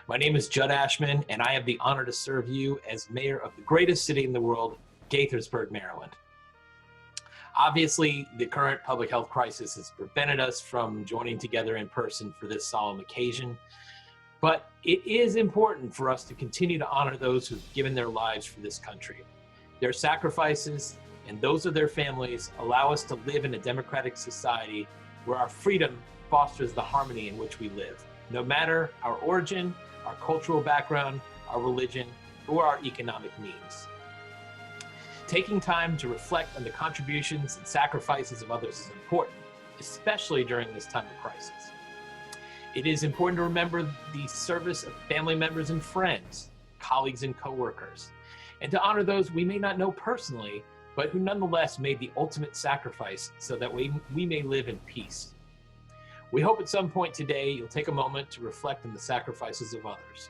My name is Judd Ashman, and I have the honor to serve you as mayor of the greatest city in the world, Gaithersburg, Maryland. Obviously, the current public health crisis has prevented us from joining together in person for this solemn occasion, but it is important for us to continue to honor those who've given their lives for this country. Their sacrifices and those of their families allow us to live in a democratic society where our freedom fosters the harmony in which we live, no matter our origin, our cultural background, our religion, or our economic means. Taking time to reflect on the contributions and sacrifices of others is important, especially during this time of crisis. It is important to remember the service of family members and friends, colleagues and coworkers, and to honor those we may not know personally, but who nonetheless made the ultimate sacrifice so that we may live in peace. We hope at some point today you'll take a moment to reflect on the sacrifices of others.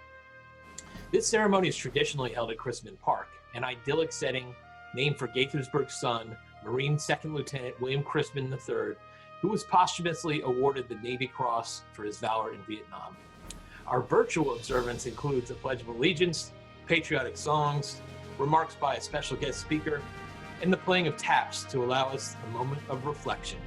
This ceremony is traditionally held at Chrisman Park, an idyllic setting named for Gaithersburg's son, Marine Second Lieutenant William Chrisman III, who was posthumously awarded the Navy Cross for his valor in Vietnam. Our virtual observance includes a Pledge of Allegiance, patriotic songs, remarks by a special guest speaker, and the playing of taps to allow us a moment of reflection.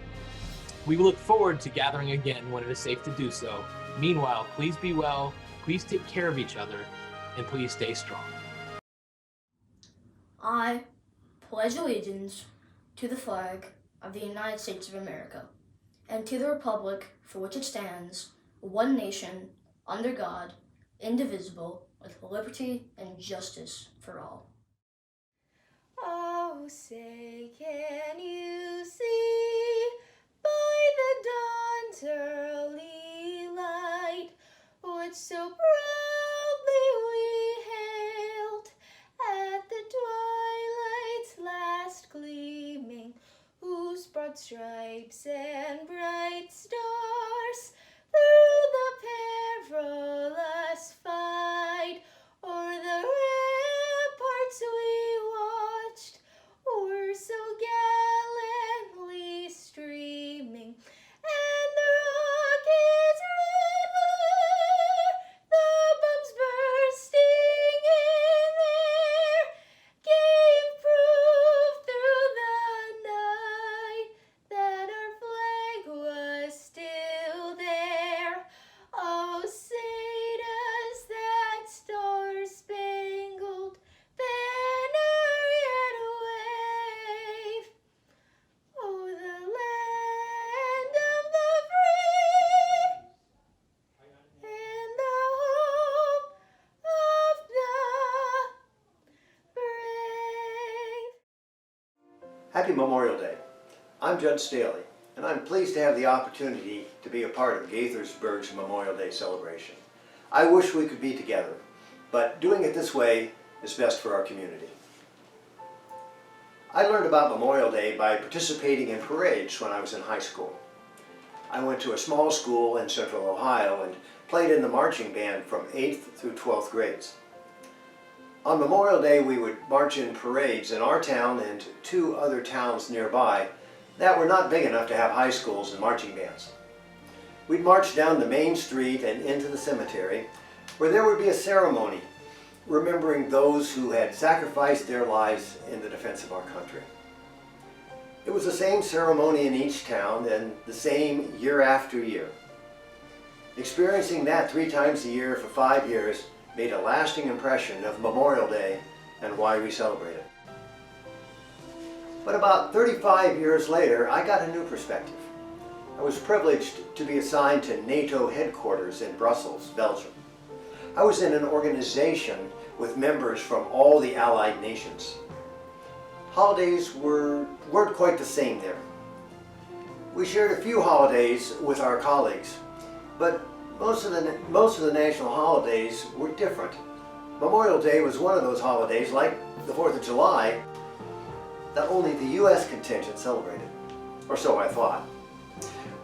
We look forward to gathering again when it is safe to do so. Meanwhile, please be well, please take care of each other, and please stay strong. I pledge allegiance to the flag of the United States of America and to the republic for which it stands, one nation, under God, indivisible, with liberty and justice for all. Oh, say, can you see by the dawn's early light which so proudly we hailed at the twilight's last gleaming, whose broad stripes and bright stars through the perilous fight o'er the ramparts we watched were so gallantly streaming, and the rockets' red glare, the bombs bursting in air, gave proof through the night that our flag was still there. Oh, say does that star-spangled banner yet wave o'er the land of the free and the home of the brave. Happy Memorial Day. I'm Judd Staley, and I'm pleased to have the opportunity to be a part of Gaithersburg's Memorial Day celebration. I wish we could be together, but doing it this way is best for our community. I learned about Memorial Day by participating in parades when I was in high school. I went to a small school in Central Ohio and played in the marching band from 8th through 12th grades. On Memorial Day, we would march in parades in our town and two other towns nearby that were not big enough to have high schools and marching bands. We'd march down the main street and into the cemetery, where there would be a ceremony remembering those who had sacrificed their lives in the defense of our country. It was the same ceremony in each town and the same year after year. Experiencing that 3 times a year for 5 years made a lasting impression of Memorial Day and why we celebrate it. But about 35 years later, I got a new perspective. I was privileged to be assigned to NATO headquarters in Brussels, Belgium. I was in an organization with members from all the Allied nations. Holidays weren't quite the same there. We shared a few holidays with our colleagues, but most of the national holidays were different. Memorial Day was one of those holidays, like the 4th of July, that only the U.S. contingent celebrated, or so I thought.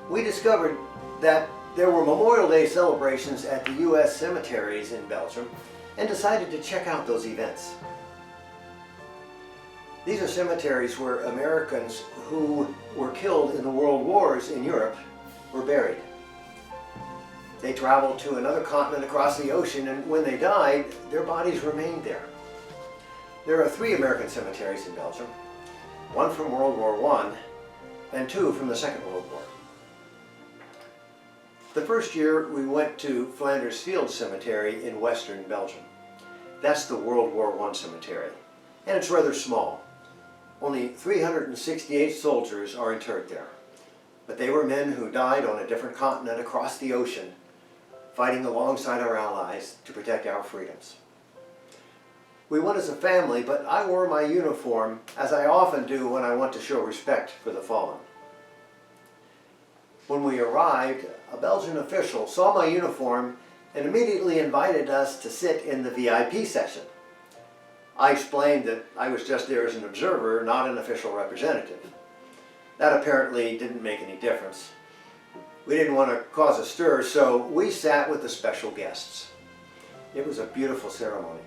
We discovered that there were Memorial Day celebrations at the U.S. cemeteries in Belgium and decided to check out those events. These are cemeteries where Americans who were killed in the world wars in Europe were buried. They traveled to another continent across the ocean, and when they died, their bodies remained there. There are 3 American cemeteries in Belgium, 1 from World War I and 2 from the Second World War. The first year we went to Flanders Field Cemetery in western Belgium. That's the World War I cemetery, and it's rather small. Only 368 soldiers are interred there, but they were men who died on a different continent across the ocean, fighting alongside our allies to protect our freedoms. We went as a family, but I wore my uniform, as I often do when I want to show respect for the fallen. When we arrived, a Belgian official saw my uniform and immediately invited us to sit in the VIP section. I explained that I was just there as an observer, not an official representative. That apparently didn't make any difference. We didn't want to cause a stir, so we sat with the special guests. It was a beautiful ceremony.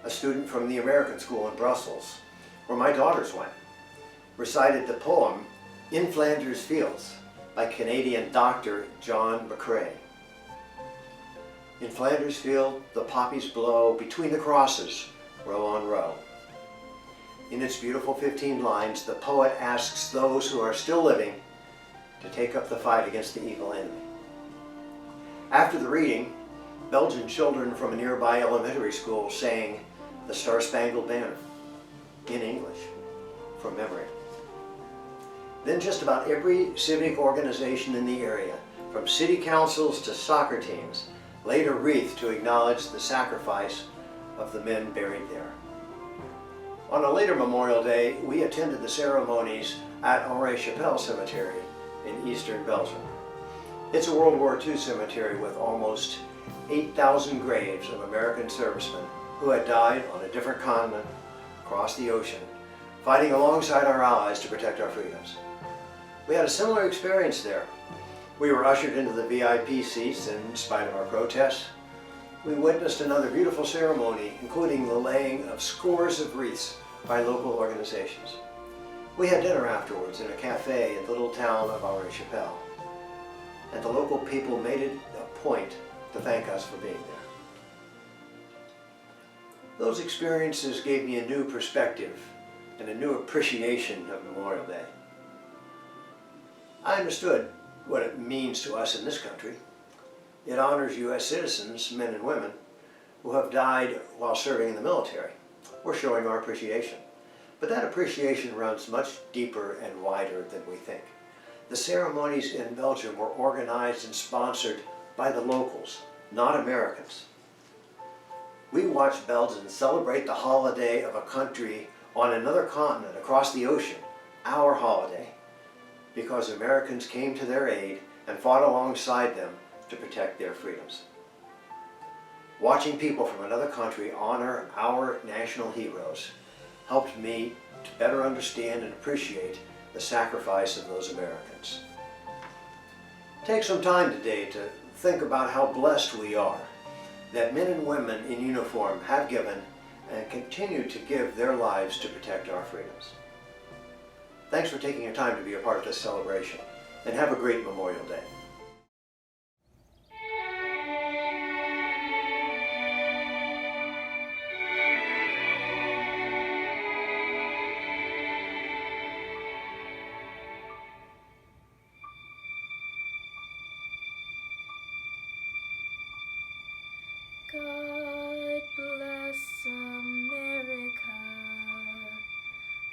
A student from the American school in Brussels, where my daughters went, recited the poem In Flanders Fields by Canadian doctor John McCrae. In Flanders Field, the poppies blow between the crosses, row on row. In its beautiful 15 lines, the poet asks those who are still living to take up the fight against the evil enemy. After the reading, Belgian children from a nearby elementary school sang the Star-Spangled Banner in English from memory. Then just about every civic organization in the area, from city councils to soccer teams, laid a wreath to acknowledge the sacrifice of the men buried there. On a later Memorial Day, we attended the ceremonies at Henri-Chapelle Cemetery in eastern Belgium. It's a World War II cemetery with almost 8,000 graves of American servicemen who had died on a different continent across the ocean, fighting alongside our allies to protect our freedoms. We had a similar experience there. We were ushered into the VIP seats, and in spite of our protests, we witnessed another beautiful ceremony, including the laying of scores of wreaths by local organizations. We had dinner afterwards in a cafe in the little town of Henri-Chapelle, and the local people made it a point to thank us for being there. Those experiences gave me a new perspective and a new appreciation of Memorial Day. I understood what it means to us in this country. It honors U.S. citizens, men and women, who have died while serving in the military. We're showing our appreciation. But that appreciation runs much deeper and wider than we think. The ceremonies in Belgium were organized and sponsored by the locals, not Americans. We watched Belgians celebrate the holiday of a country on another continent across the ocean, our holiday, because Americans came to their aid and fought alongside them to protect their freedoms. Watching people from another country honor our national heroes helped me to better understand and appreciate the sacrifice of those Americans. Take some time today to think about how blessed we are that men and women in uniform have given and continue to give their lives to protect our freedoms. Thanks for taking your time to be a part of this celebration, and have a great Memorial Day. God bless America,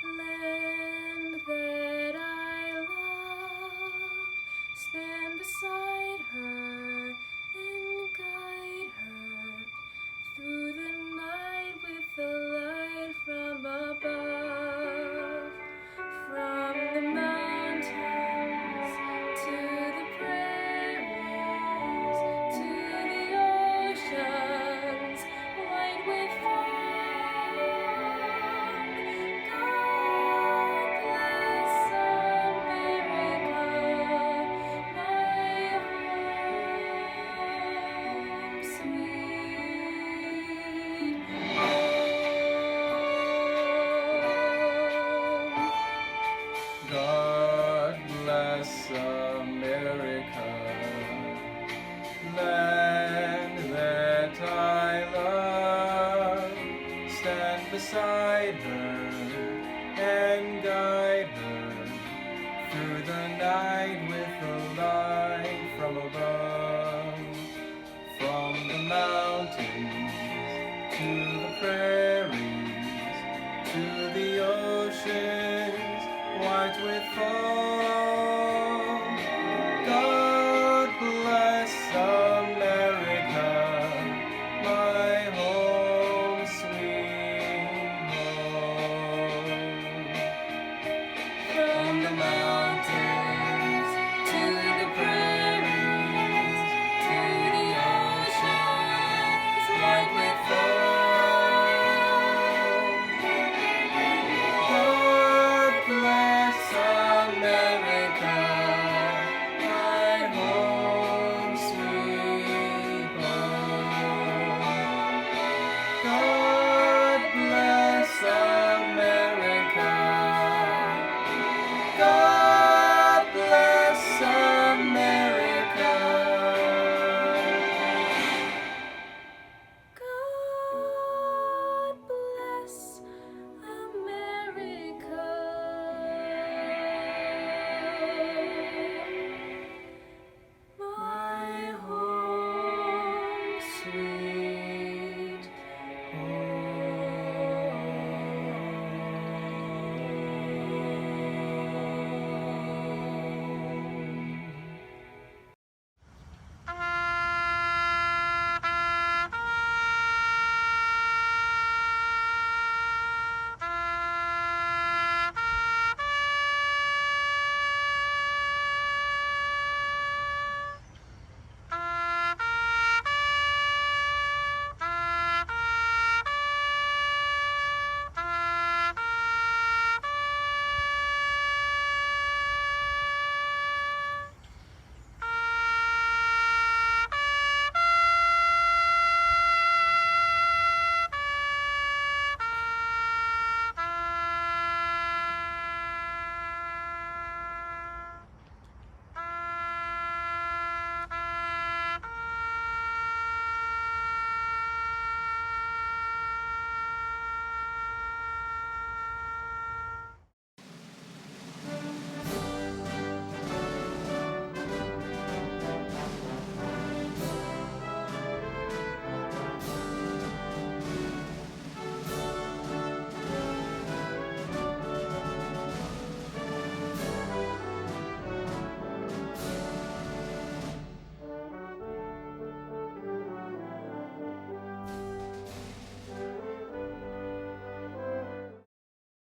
land that I love. Stand beside her and guide her through the night with a light from above. From the mountains to the prairies, to the oceans white with foam.